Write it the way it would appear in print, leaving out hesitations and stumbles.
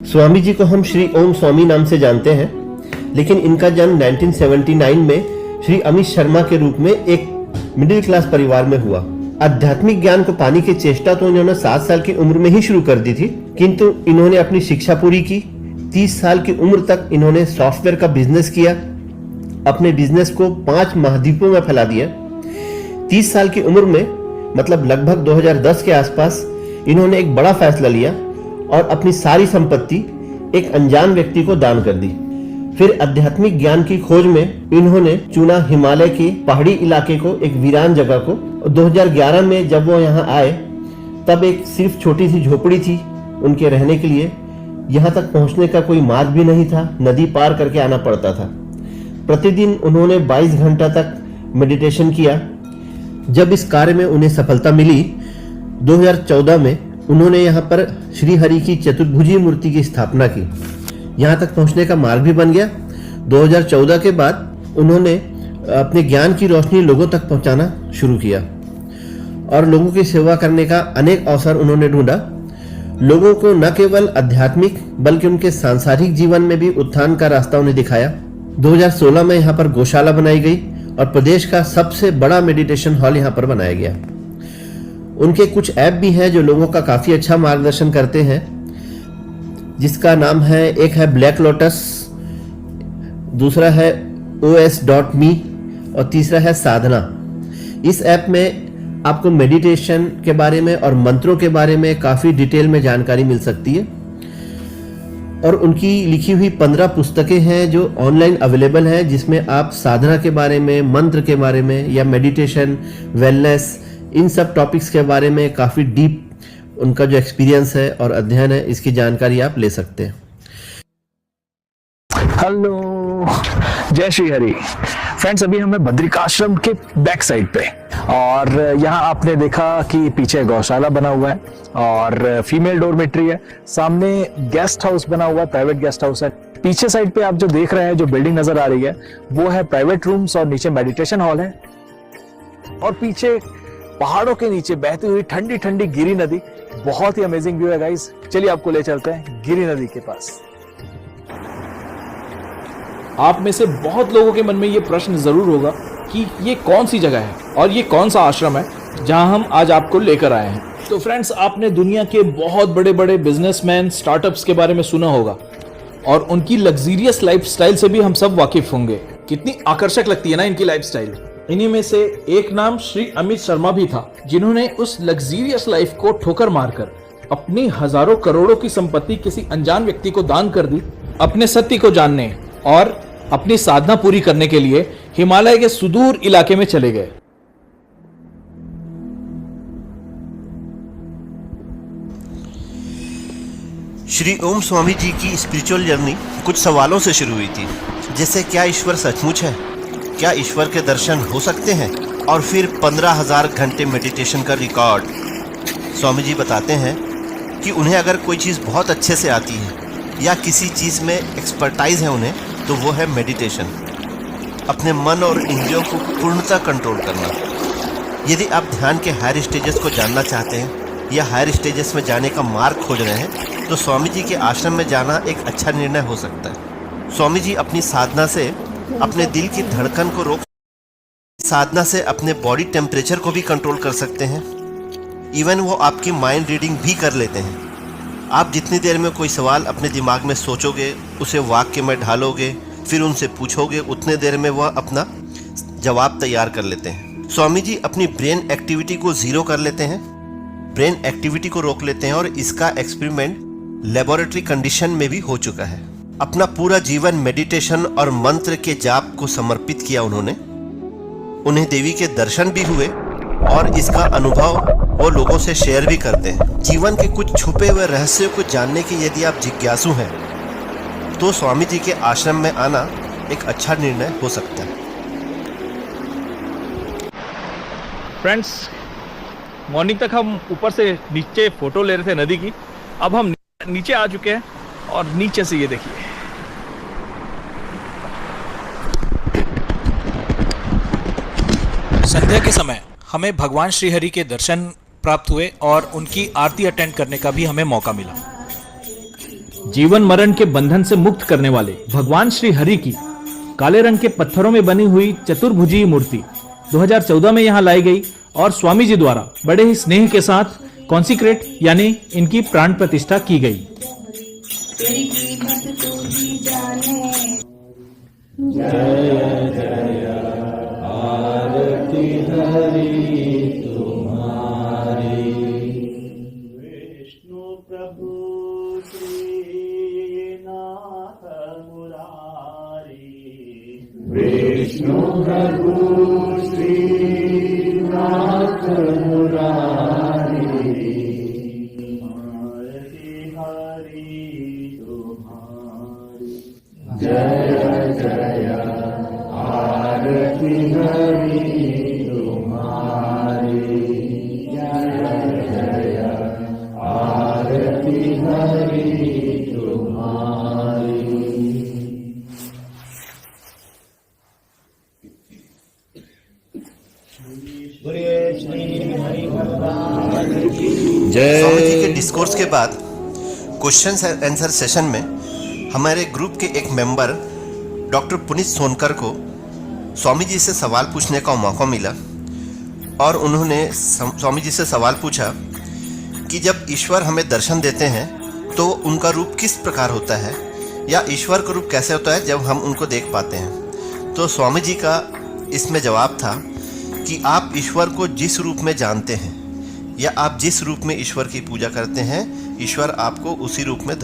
स्वामी जी को हम श्री ओम स्वामी नाम से जानते हैं, लेकिन इनका जन्म 1979 में श्री अमित शर्मा के रूप में एक मिडिल क्लास परिवार में हुआ। आध्यात्मिक ज्ञान को पाने की चेष्टा तो इन्होंने 7 साल की उम्र में ही शुरू कर दी थी, किंतु इन्होंने अपनी शिक्षा पूरी की। 30 साल की उम्र तक इन्होंने सॉफ्टवेयर का बिजनेस किया, अपने बिजनेस को 5 महाद्वीपों में फैला दिया। 30 साल की उम्र में मतलब लगभग 2010 के आसपास इन्होंने एक बड़ा फैसला लिया और अपनी सारी संपत्ति एक अनजान व्यक्ति को दान कर दी। फिर आध्यात्मिक ज्ञान की खोज में इन्होंने चुना हिमालय के पहाड़ी इलाके को, एक वीरान जगह को। 2011 में जब वो यहाँ आए तब एक सिर्फ छोटी सी झोपड़ी थी उनके रहने के लिए। यहाँ तक पहुँचने का कोई मार्ग भी नहीं था, नदी पार करके आना पड़ता था। प्रतिदिन उन्होंने 22 घंटा तक मेडिटेशन किया। जब इस कार्य में उन्हें सफलता मिली, 2014 में उन्होंने यहाँ पर श्री हरि की चतुर्भुजी मूर्ति की स्थापना की। यहाँ तक पहुँचने का मार्ग भी बन गया। 2014 के बाद उन्होंने अपने ज्ञान की रोशनी लोगों तक पहुँचाना शुरू किया और लोगों की सेवा करने का अनेक अवसर उन्होंने ढूंढा। लोगों को न केवल आध्यात्मिक बल्कि उनके सांसारिक जीवन में भी उत्थान का रास्ता उन्हें दिखाया। 2016 में यहाँ पर गौशाला बनाई गई और प्रदेश का सबसे बड़ा मेडिटेशन हॉल यहाँ पर बनाया गया। उनके कुछ ऐप भी हैं जो लोगों का काफ़ी अच्छा मार्गदर्शन करते हैं, जिसका नाम है, एक है ब्लैक लोटस, दूसरा है os.me और तीसरा है साधना। इस ऐप में आपको मेडिटेशन के बारे में और मंत्रों के बारे में काफ़ी डिटेल में जानकारी मिल सकती है। और उनकी लिखी हुई 15 पुस्तकें हैं जो ऑनलाइन अवेलेबल हैं, जिसमें आप साधना के बारे में, मंत्र के बारे में या मेडिटेशन, वेलनेस, इन सब टॉपिक्स के बारे में काफ़ी डीप उनका जो एक्सपीरियंस है और अध्ययन है, इसकी जानकारी आप ले सकते हैं। हेलो, जय श्री हरि। फ्रेंड्स, अभी हम हैं बद्रिकाश्रम के बैक साइड पे और यहाँ आपने देखा कि पीछे गौशाला बना हुआ है और फीमेल डॉर्मेट्री है। सामने गेस्ट हाउस बना हुआ है, प्राइवेट गेस्ट हाउस है। पीछे साइड पे आप जो देख रहे हैं, जो बिल्डिंग नजर आ रही है, वो है प्राइवेट रूम्स और नीचे मेडिटेशन हॉल है। और पीछे पहाड़ों के नीचे बहती हुई ठंडी ठंडी गिरी नदी, बहुत ही अमेजिंग व्यू है गाइस। चलिए आपको ले चलते हैं गिरी नदी के पास। आप में से बहुत लोगों के मन में ये प्रश्न जरूर होगा कि ये कौन सी जगह है और ये कौन सा आश्रम है जहां हम आज आपको लेकर आए हैं। तो फ्रेंड्स, आपने दुनिया के बहुत बड़े बड़े बिजनेसमैन, स्टार्टअप्स के बारे में सुना होगा और उनकी लग्जरियस लाइफस्टाइल से भी हम सब वाकिफ होंगे। कितनी आकर्षक लगती है ना इनकी लाइफस्टाइल। इन्हीं में से एक नाम श्री अमित शर्मा भी था, जिन्होंने उस लग्जरियस लाइफ को ठोकर मारकर अपनी हजारों करोड़ों की संपत्ति किसी अनजान व्यक्ति को दान कर दी। अपने सत्य को जानने और अपनी साधना पूरी करने के लिए हिमालय के सुदूर इलाके में चले गए। श्री ओम स्वामी जी की स्पिरिचुअल जर्नी कुछ सवालों से शुरू हुई थी, जैसे क्या ईश्वर सचमुच है, क्या ईश्वर के दर्शन हो सकते हैं, और फिर 15,000 घंटे मेडिटेशन का रिकॉर्ड। स्वामी जी बताते हैं कि उन्हें अगर कोई चीज़ बहुत अच्छे से आती है या किसी चीज़ में एक्सपर्टाइज है उन्हें, तो वो है मेडिटेशन, अपने मन और इंद्रियों को पूर्णतः कंट्रोल करना। यदि आप ध्यान के हायर स्टेजेस को जानना चाहते हैं या हायर स्टेजेस में जाने का मार्ग खोज रहे हैं, तो स्वामी जी के आश्रम में जाना एक अच्छा निर्णय हो सकता है। स्वामी जी अपनी साधना से अपने दिल की धड़कन को रोक, साधना से अपने बॉडी टेम्परेचर को भी कंट्रोल कर सकते हैं। इवन वो आपकी माइंड रीडिंग भी कर लेते हैं। आप जितनी देर में कोई सवाल अपने दिमाग में सोचोगे, उसे वाक्य में ढालोगे, फिर उनसे पूछोगे, उतने देर में वह अपना जवाब तैयार कर लेते हैं। स्वामी जी अपनी ब्रेन एक्टिविटी को ज़ीरो कर लेते हैं, ब्रेन एक्टिविटी को रोक लेते हैं और इसका एक्सपेरिमेंट लेबोरेटरी कंडीशन में भी हो चुका है। अपना पूरा जीवन मेडिटेशन और मंत्र के जाप को समर्पित किया उन्होंने। उन्हें देवी के दर्शन भी हुए और इसका अनुभव वो लोगों से शेयर भी करते हैं। जीवन के कुछ छुपे हुए रहस्यों को जानने की यदि आप जिज्ञासु हैं, तो स्वामी जी के आश्रम में आना एक अच्छा निर्णय हो सकता है। फ्रेंड्स, मॉर्निंग तक हम ऊपर से नीचे फोटो ले रहे थे नदी की। अब हम नीचे आ चुके हैं और नीचे से ये देखिए, संध्या के समय हमें भगवान श्री हरि के दर्शन प्राप्त हुए और उनकी आरती अटेंड करने का भी हमें मौका मिला। जीवन मरण के बंधन से मुक्त करने वाले भगवान श्री हरि की काले रंग के पत्थरों में बनी हुई चतुर्भुजी मूर्ति 2014 में यहाँ लाई गई और स्वामी जी द्वारा बड़े ही स्नेह के साथ कॉन्सिक्रेट यानी इनकी प्राण प्रतिष्ठा की गई। तेरी कीमत तू ही जाने। विष्णु प्रभु श्रीनाथ मुरारी, विष्णु प्रभु श्रीनाथ मुरारी, आरती हरि तुम्हारी, जय जय आरती हरि तुम्हारी, जय जय आरती हरि तुम्हारी। स्वामी जी के डिस्कोर्स के बाद क्वेश्चन आंसर सेशन में हमारे ग्रुप के एक मेंबर डॉक्टर पुनीत सोनकर को स्वामी जी से सवाल पूछने का मौका मिला और उन्होंने स्वामी जी से सवाल पूछा कि जब ईश्वर हमें दर्शन देते हैं तो उनका रूप किस प्रकार होता है या ईश्वर का रूप कैसे होता है जब हम उनको देख पाते हैं। तो स्वामी जी का इसमें जवाब था कि आप ईश्वर को जिस रूप में जानते हैं या आप जिस रूप में ईश्वर की पूजा करते हैं, ईश्वर आपको उसी रूप में